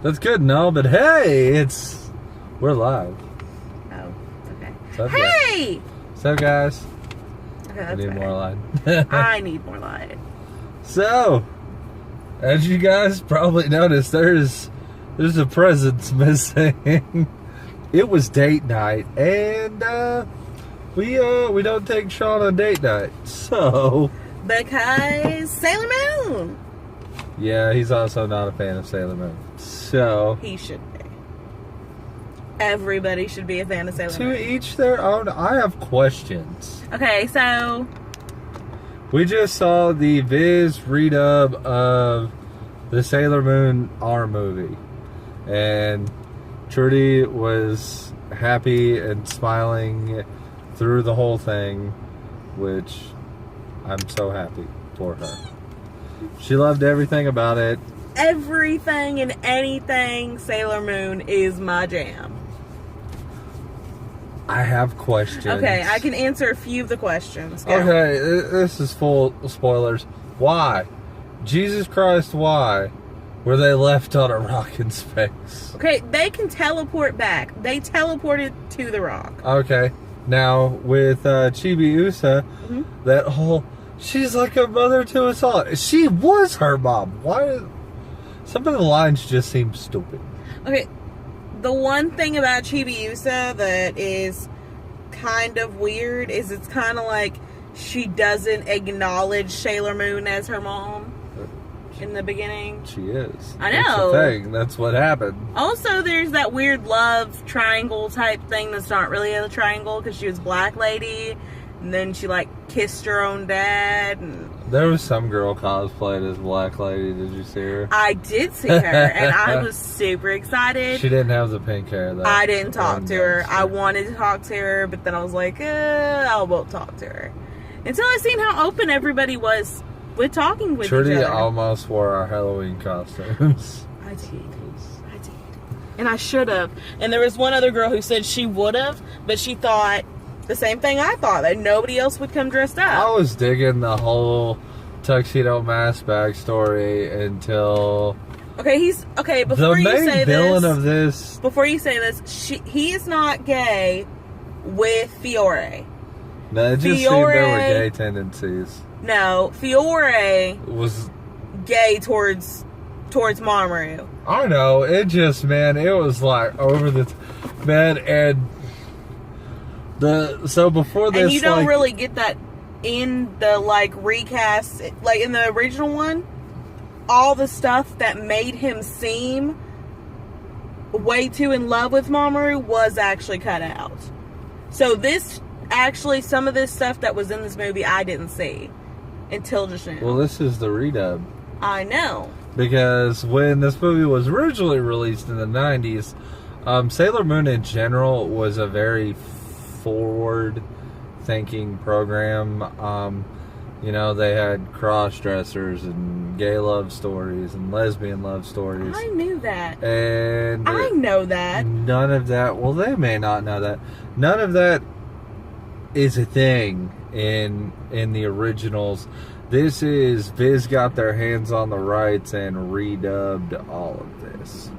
That's good and all, but hey, we're live. Oh, okay. Hey! What's up, guys? Okay, that's I need better. more light. I need more light. So, as you guys probably noticed, there's a presence missing. It was date night, and we don't take Sean on date night, so Because Sailor Moon. yeah, he's also not a fan of Sailor Moon. So He should be. Everybody should be a fan of Sailor Moon. to each their own. I have questions. Okay, so We just saw the Viz redub of the Sailor Moon R movie, and Trudy was happy and smiling through the whole thing, which I'm so happy for her. She loved everything about it. everything and anything Sailor Moon is my jam. I have questions. Okay, I can answer a few of the questions. Go. Okay, this is full spoilers. Why? Jesus Christ, why were they left on a rock in space? Okay, they can teleport back. They teleported to the rock. Okay, now with Chibi Usa, that whole, she's like a mother to us all. She was her mom. Why? Some of the lines just seem stupid. Okay, the one thing about Chibiusa that is kind of weird is it's kind of like she doesn't acknowledge Sailor Moon as her mom in the beginning. She is. I That's know. the thing. That's what happened. Also, there's that weird love triangle type thing that's not really a triangle because she was Black Lady, and then she like kissed her own dad. And There was some girl cosplayed as Black Lady. Did you see her? I did see her, and I was super excited. She didn't have the pink hair though. I didn't talk to her. I Won. wanted to talk to her, but then I was like, I won't talk to her. Until I seen how open everybody was with talking with Trudy each other. almost wore our Halloween costumes. I did. And I should have. And there was one other girl who said she would have, but she thought the same thing I thought, that nobody else would come dressed I up. was digging the whole Tuxedo Mask backstory until Okay, the before you main say villain this, of this. before you say this, he is not gay with Fiore. No, it just seemed there were gay tendencies. No, Fiore Was gay towards Mamoru. I don't know. It just, man, it was like over the man, and so before this, And you don't like, really get that in the like recast, like in the original one. All the stuff that made him seem way too in love with Mamoru was actually cut out. So this actually, some of this stuff that was in this movie, I didn't see until just now. Well, this is the redub. I know. Because when this movie was originally released in the 90s, Sailor Moon in general was a very forward-thinking program. You know, they had cross-dressers and gay love stories and lesbian love stories. I knew that. And I know that. none of that, well, they may not know that. None of that is a thing in the originals. This is, Viz got their hands on the rights and redubbed all of this.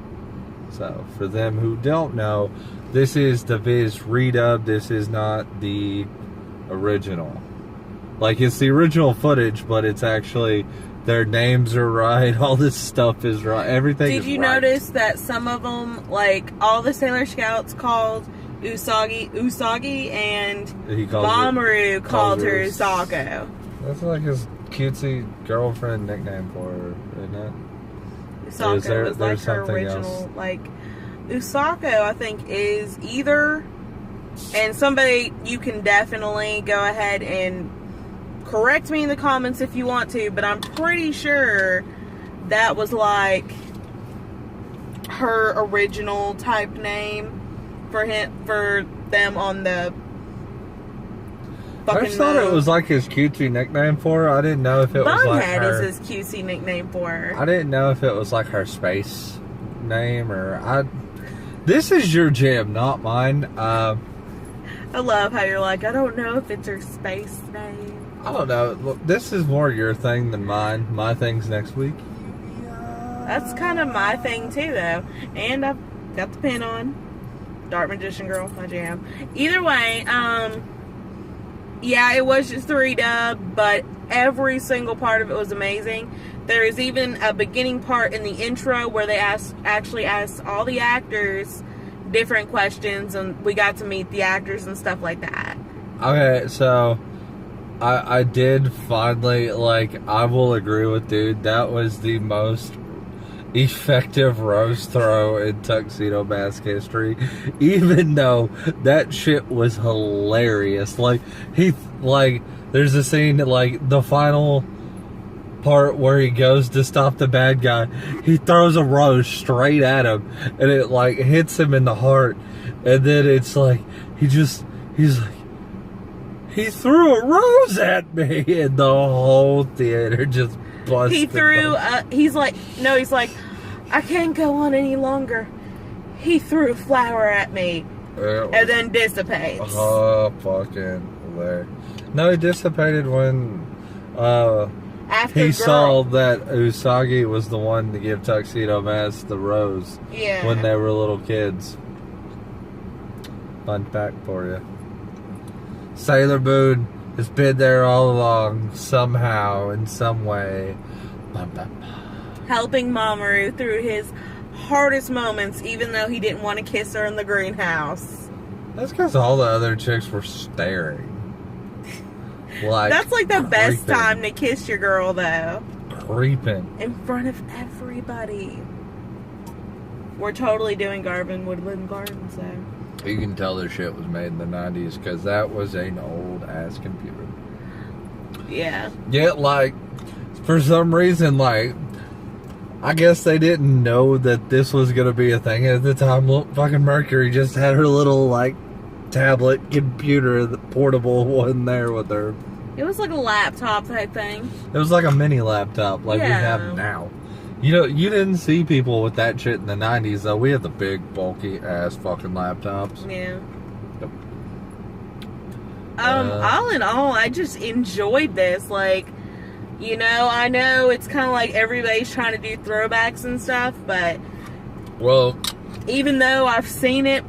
So, for them who don't know, this is the Viz redub. This is not the original. Like, it's the original footage, but it's actually, their names are right, all this stuff is right, everything is right. Did you notice that some of them, like, all the Sailor Scouts called Usagi, and Mamoru called her Usako. That's like his cutesy girlfriend nickname for her, isn't it? Usako was like her original, else? like, Usako, I think, is either, and somebody, you can definitely go ahead and correct me in the comments if you want to, but I'm pretty sure that was like her original type name for them on the I just thought it was like his cutesy nickname for her. I didn't know if it was like her. Bunhead is his cutesy nickname for her. I didn't know if it was like her space name or This is your jam, not mine. I love how you're like, I don't know if it's her space name. I don't know. Look, this is more your thing than mine. My thing's next week. That's kind of my thing too, though. And I've got the pin on. Dark Magician Girl, my jam. Either way, yeah, it was just the redub, but every single part of it was amazing. There is even a beginning part in the intro where they actually asked all the actors different questions, and we got to meet the actors and stuff like that. Okay, so I did finally, like, I will agree with dude, that was the most effective rose throw in Tuxedo Mask history, even though that shit was hilarious. Like, there's a scene, like, the final part where he goes to stop the bad guy, he throws a rose straight at him, and it, like, hits him in the heart, and then it's like, he's like, he threw a rose at me, and the whole theater just busted. He's like, I can't go on any longer. He threw a flower at me, and then dissipates. Oh, fucking hilarious. No, he dissipated when After he saw that Usagi was the one to give Tuxedo Mask the rose. Yeah. When they were little kids. Fun fact for you. Sailor Moon has been there all along, somehow, in some way. Helping Mamoru through his hardest moments, even though he didn't want to kiss her in the greenhouse. That's because all the other chicks were staring. Like, that's like the best creeping. time to kiss your girl, though. Creeping. In front of everybody. We're totally doing Garvin Woodland Gardens, though. You can tell this shit was made in the 90s because that was an old-ass computer. Yeah. Yeah, like, for some reason, like, I guess they didn't know that this was going to be a thing at the time. Fucking Mercury just had her little, like, tablet computer, the portable one there with her. It was like a laptop type thing. It was like a mini laptop like we have now. You know, you didn't see people with that shit in the 90s, though. We had the big, bulky-ass fucking laptops. Yeah. Yep. All in all, I just enjoyed this. Like, you know, I know it's kind of like everybody's trying to do throwbacks and stuff, but... Well... Even though I've seen it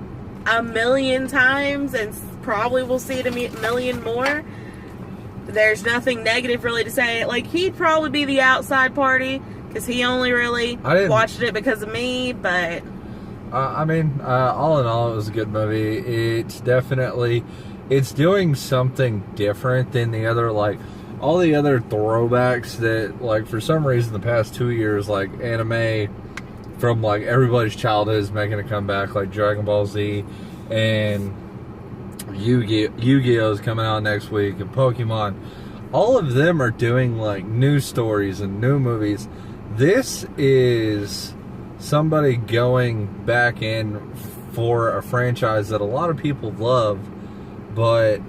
a million times and probably will see it a million more, there's nothing negative really to say. Like, he'd probably be the outside party... Because he only really watched it because of me, but... I mean, all in all, it was a good movie. It's definitely... It's doing something different than the other, like... All the other throwbacks that, like, for some reason, the past 2 years, like, anime from, like, everybody's childhood is making a comeback, like Dragon Ball Z and Yu-Gi-Oh! Is coming out next week, and Pokemon. All of them are doing, like, new stories and new movies. This is somebody going back in for a franchise that a lot of people love, but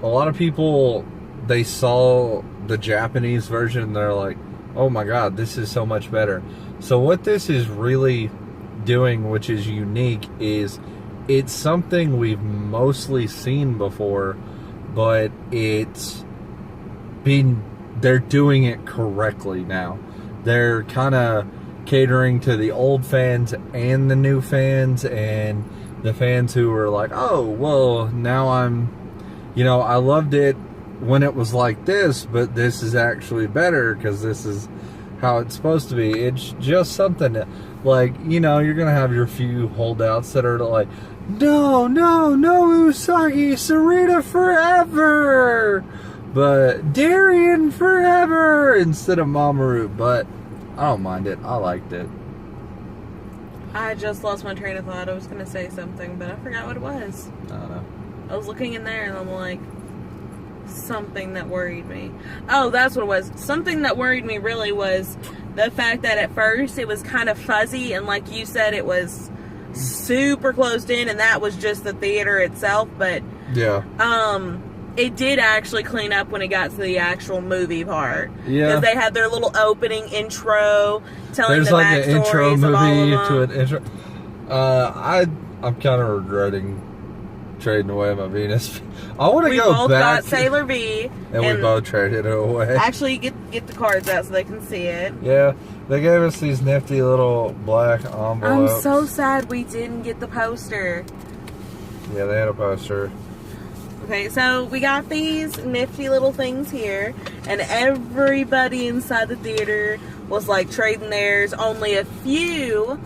a lot of people, they saw the Japanese version and they're like, oh my god, this is so much better. So what this is really doing, which is unique, is it's something we've mostly seen before, but they're doing it correctly now. They're kind of catering to the old fans and the new fans, and the fans who were like, oh, well, now I loved it when it was like this, but this is actually better because this is how it's supposed to be. It's just something that, like, you know, you're going to have your few holdouts that are like, no, Usagi, Sarita forever! But Darien forever instead of Mamoru. But I don't mind it. I liked it. I just lost my train of thought. I was going to say something, but I forgot what it was. I don't know. I was looking in there and I'm like, something that worried me. Oh, that's what it was. Something that worried me really was the fact that at first it was kind of fuzzy, and like you said, it was super closed in, and that was just the theater itself. But yeah, it did actually clean up when it got to the actual movie part. Yeah. Because they had their little opening intro telling there's the like an intro backstories of all movie of them. to an intro. I'm kind of regretting trading away my Venus. I want to We go both back. got Sailor V. And we both traded it away. Actually, get the cards out so they can see it. Yeah, they gave us these nifty little black I'm envelopes. so sad we didn't get the poster. Yeah, they had a poster. Okay, so we got these nifty little things here, and everybody inside the theater was like trading theirs. Only a few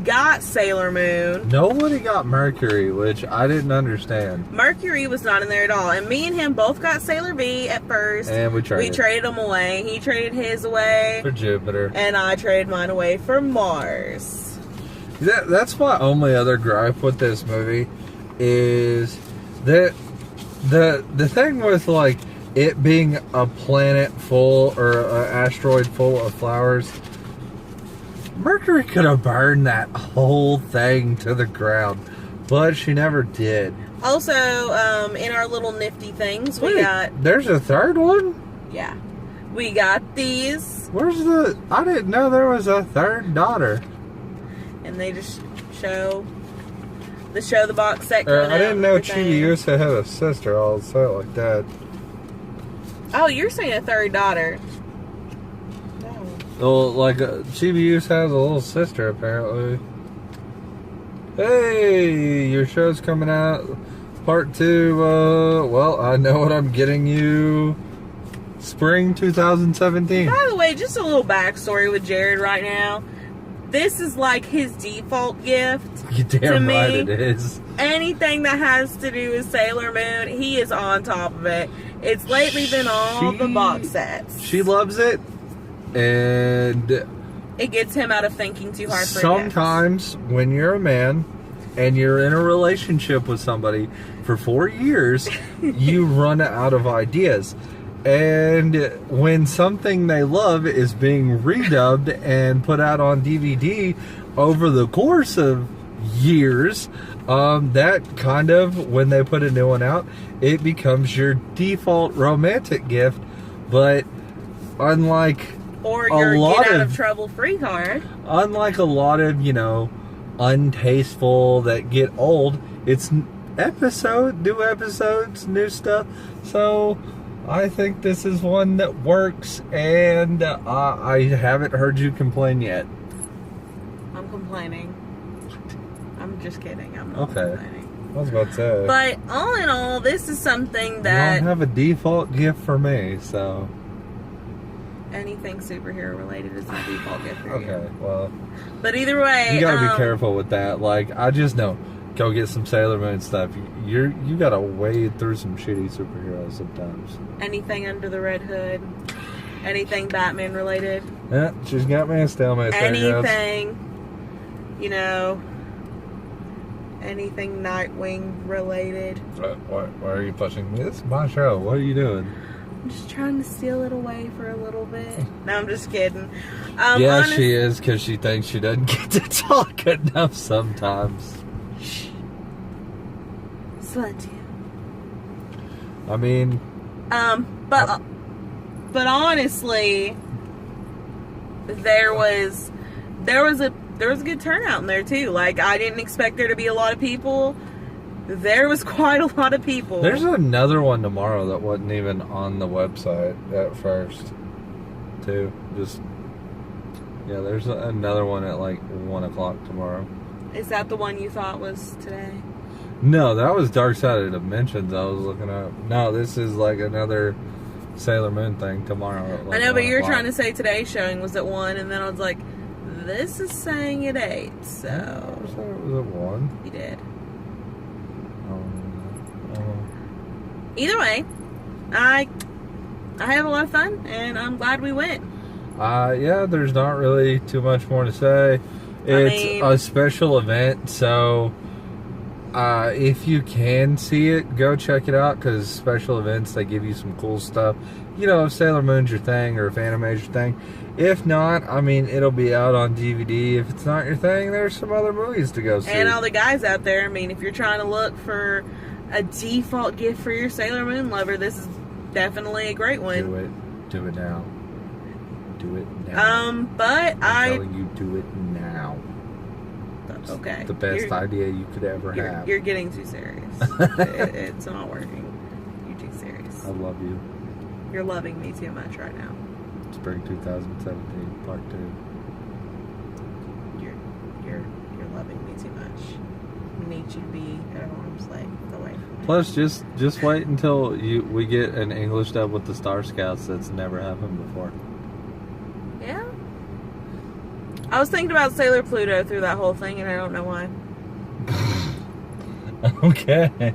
got Sailor Moon. Nobody got Mercury, which I didn't understand. Mercury was not in there at all. And me and him both got Sailor V at first. And we traded. We traded them away. He traded his away. For Jupiter. And I traded mine away for Mars. That's my only other gripe with this movie is that the thing with like it being a planet full or an asteroid full of flowers, Mercury could have burned that whole thing to the ground, but she never did. Also, in our little nifty things, we Wait, got... There's a third one? Yeah. We got these. Where's the... I didn't know there was a third daughter. And they just show the box set. I didn't know Chibi Yusa had a sister. I'll say it like that. Oh, you're saying a third daughter. No. Well, like Chibi Yusa has a little sister apparently. Hey, your show's coming out. Part 2. Well, I know what I'm getting you. Spring 2017. By the way, just a little backstory with Jared right now. This is like his default gift. You damn to right me. it is. Anything that has to do with Sailor Moon, he is on top of it. It's lately been all the box sets. She loves it, and It gets him out of thinking too hard for sometimes when you're a man and you're in a relationship with somebody for 4 years, you run out of ideas. And when something they love is being redubbed and put out on DVD over the course of years, that kind of, when they put a new one out, it becomes your default romantic gift. But unlike Or your get out of trouble free card. Unlike a lot of, untasteful that get old, it's new episodes, new stuff. So I think this is one that works, and I haven't heard you complain yet. I'm complaining. I'm just kidding. I'm not complaining. I was about to say. But all in all, this is something You that... don't have a default gift for me, so... Anything superhero related is my default gift for you. Okay, well... But either way... You gotta be careful with that. Like, I just know, go get some Sailor Moon stuff. You gotta wade through some shitty superheroes sometimes. Anything under the Red Hood. Anything Batman related. Yeah, she's got me a stalemate there, guys. Anything, anything Nightwing related. Why are you pushing me? This is my show. What are you doing? I'm just trying to steal it away for a little bit. No, I'm just kidding. Yeah, she is, because she thinks she doesn't get to talk enough sometimes. Slut you. I mean... But honestly, there was a good turnout in there too. Like, I didn't expect there to be a lot of people. There was quite a lot of people. There's another one tomorrow that wasn't even on the website at first, too. Yeah, there's another one at like 1 o'clock tomorrow. Is that the one you thought was today? No, that was Dark Side of Dimensions I was looking at. No, this is like another Sailor Moon thing tomorrow at like I know, but 1 you were o'clock. trying to say today's showing was at 1, and then I was like, this is saying at 8, so... I said it was at 1. You did. Oh. Either way, I had a lot of fun, and I'm glad we went. Yeah, there's not really too much more to say. It's a special event, so if you can see it, go check it out, because special events, they give you some cool stuff. If Sailor Moon's your thing, or if anime's your thing. If not, I mean, it'll be out on DVD. If it's not your thing, there's some other movies to go see. And all the guys out there, I mean, if you're trying to look for a default gift for your Sailor Moon lover, this is definitely a great one. Do it now. Do it now. But I'm telling you, do it now. Okay. The best idea you could ever have. You're getting too serious. It's not working. You're too serious. I love you. You're loving me too much right now. Spring 2017, part 2. You're loving me too much. We need you to be at arm's length away from me. Plus, just wait until we get an English dub with the Star Scouts. That's never happened before. Yeah. I was thinking about Sailor Pluto through that whole thing, and I don't know why. Okay.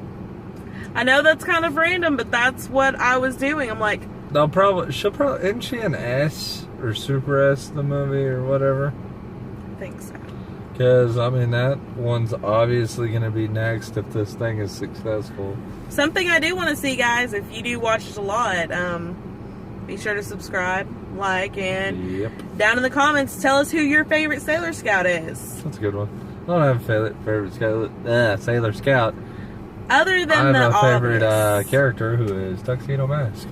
I know that's kind of random, but that's what I was doing. I'm like, she'll probably, isn't she an S or Super S the movie or whatever? I think so. Because, I mean, that one's obviously going to be next if this thing is successful. Something I do want to see, guys, if you do watch it a lot, be sure to subscribe, like, and down in the comments, tell us who your favorite Sailor Scout is. That's a good one. I don't have a favorite Sailor Scout. Other than I have a favorite obvious. Character who is Tuxedo Mask.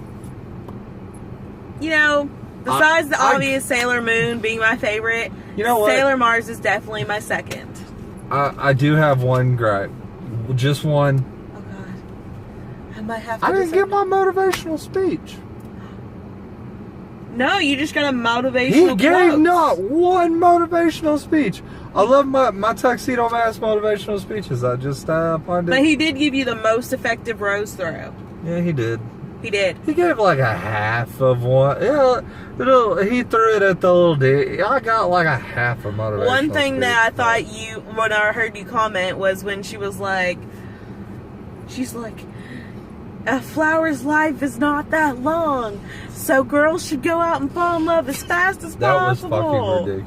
You know, besides the obvious Sailor Moon being my favorite, you know what? Sailor Mars is definitdefinitely my second. I do have one gripe. Just one. Oh, God. I might have to I didn't get my motivational speech. No, you just got a motivational He gave quote. not one motivational speech. I love my Tuxedo Mask motivational speeches. I just find it. But he did give you the most effective rose throw. Yeah, he did. He did. He gave like a half of one. Yeah, he threw it at the little D. I got like a half of motivational. One thing speech, that I thought when I heard you comment was when she was like, a flower's life is not that long, so girls should go out and fall in love as fast as possible. That was fucking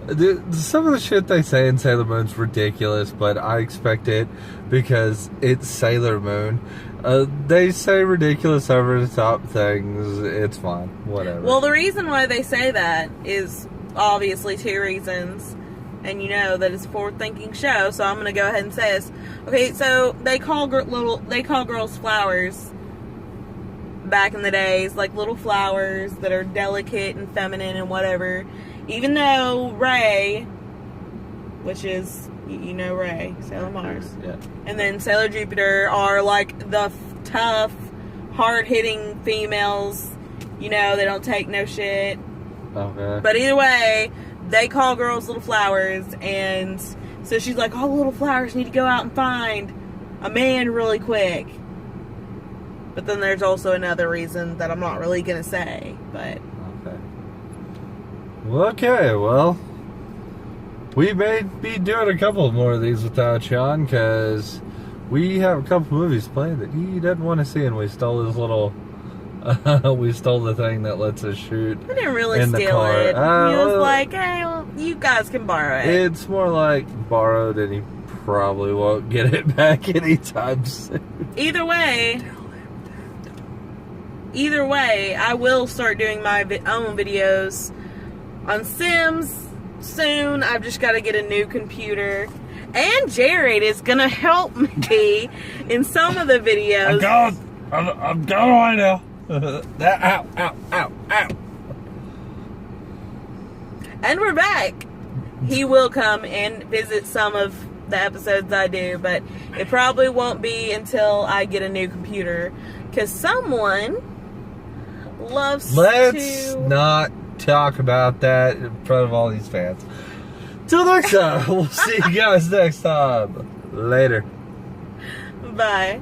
ridiculous. Some of the shit they say in Sailor Moon's ridiculous, but I expect it because it's Sailor Moon. They say ridiculous over the top things. It's fine. Whatever. Well, the reason why they say that is obviously two reasons. And you know that it's a forward-thinking show, so I'm going to go ahead and say this. Okay, so they call girls flowers back in the days, like little flowers that are delicate and feminine and whatever. Even though Ray, which is, you know Ray, Sailor Mars, yeah, and then Sailor Jupiter are like the tough, hard-hitting females. You know, they don't take no shit. Okay. But either way, they call girls little flowers, and so she's like, all little flowers need to go out and find a man really quick. But then there's also another reason that I'm not really going to say, but... Okay, well, we may be doing a couple more of these without Sean, because we have a couple movies planned that he doesn't want to see, and we stole his little... we stole the thing that lets us shoot. I didn't really in the steal car. it. He was like, hey, well, you guys can borrow it. It's more like borrowed, and he probably won't get it back anytime soon. Either way, I will start doing my own videos on Sims soon. I've just got to get a new computer. And Jared is going to help me in some of the videos. I'm going right now. Ow. And we're back. He will come and visit some of the episodes I do, but it probably won't be until I get a new computer, because someone loves Let's not talk about that in front of all these fans. Till next time. We'll see you guys next time. Later. Bye.